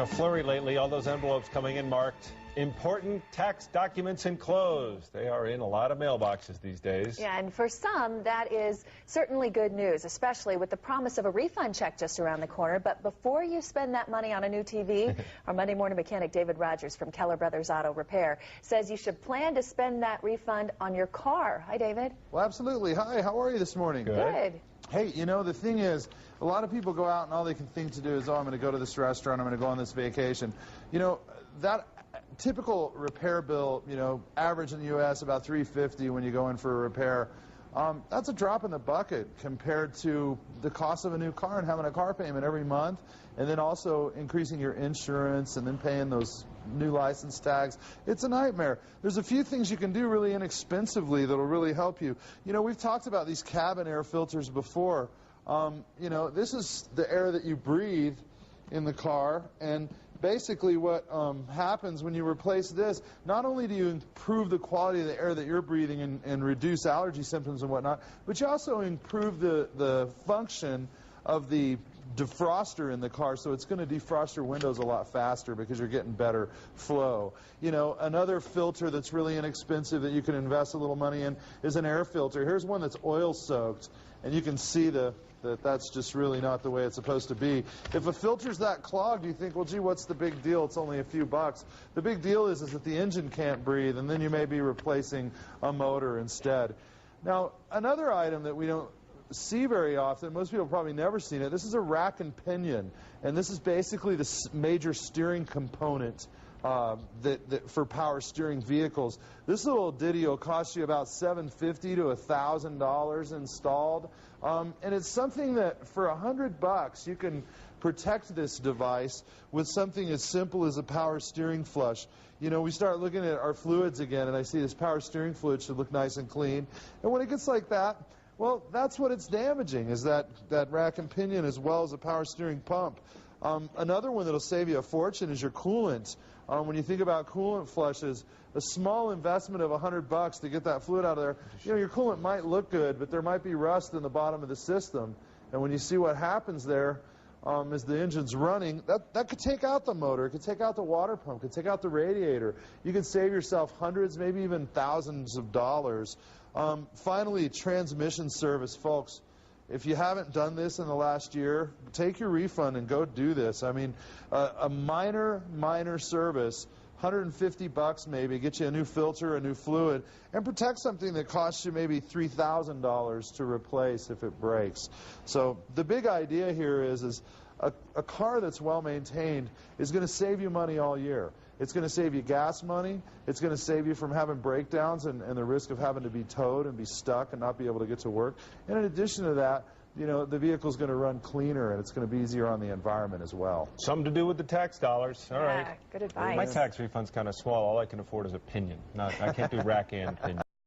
been a flurry lately. All those envelopes coming in marked important tax documents enclosed. They are in a lot of mailboxes these days. Yeah, and for some, that is certainly good news, especially with the promise of a refund check just around the corner. But before you spend that money on a new TV, our Monday morning mechanic David Rogers from Keller Brothers Auto Repair says you should plan to spend that refund on your car. Hi, David. Well, absolutely. Hi, how are you this morning? Good. Hey, you know, the thing is, a lot of people go out and all they can think to do is, oh, I'm going to go to this restaurant, I'm going to go on this vacation. You know, that typical repair bill, you know, average in the U.S. about $350 when you go in for a repair. That's a drop in the bucket compared to the cost of a new car and having a car payment every month, and then also increasing your insurance and then paying those new license tags. It's a nightmare. There's a few things you can do really inexpensively that'll really help you. You know, we've talked about these cabin air filters before. You know, this is the air that you breathe in the car, and basically what happens when you replace this, not only do you improve the quality of the air that you're breathing and reduce allergy symptoms and whatnot, but you also improve the function of the defroster in the car, so it's going to defrost your windows a lot faster because you're getting better flow. You know, another filter that's really inexpensive that you can invest a little money in is an air filter. Here's one that's oil soaked, and you can see that's just really not the way it's supposed to be. If a filter's that clogged, you think, well, gee, what's the big deal? It's only a few bucks. The big deal is that the engine can't breathe, and then you may be replacing a motor instead. Now, another item that we don't see very often, most people have probably never seen it, this is a rack and pinion, and this is basically the major steering component for power steering vehicles. This little ditty will cost you about $750 to $1,000 installed, and it's something that for $100 you can protect this device with something as simple as a power steering flush. You know, we start looking at our fluids again, and I see this power steering fluid should look nice and clean, and when it gets like that, well, that's what it's damaging, is that rack and pinion as well as a power steering pump. Another one that'll save you a fortune is your coolant. When you think about coolant flushes, a small investment of $100 to get that fluid out of there, you know, your coolant might look good, but there might be rust in the bottom of the system. And when you see what happens there as the engine's running, that could take out the motor, it could take out the water pump, it could take out the radiator. You could save yourself hundreds, maybe even thousands of dollars. Finally, transmission service, folks. If you haven't done this in the last year, take your refund and go do this. I mean, a minor service, $150 maybe, get you a new filter, a new fluid, and protect something that costs you maybe $3,000 to replace if it breaks. So the big idea here is a car that's well maintained is going to save you money all year. It's going to save you gas money. It's going to save you from having breakdowns and the risk of having to be towed and be stuck and not be able to get to work. And in addition to that, you know, the vehicle's going to run cleaner and it's going to be easier on the environment as well. Something to do with the tax dollars. All right. Good advice. My tax refund's kind of small. All I can afford is a pinion. I can't do rack and pinion.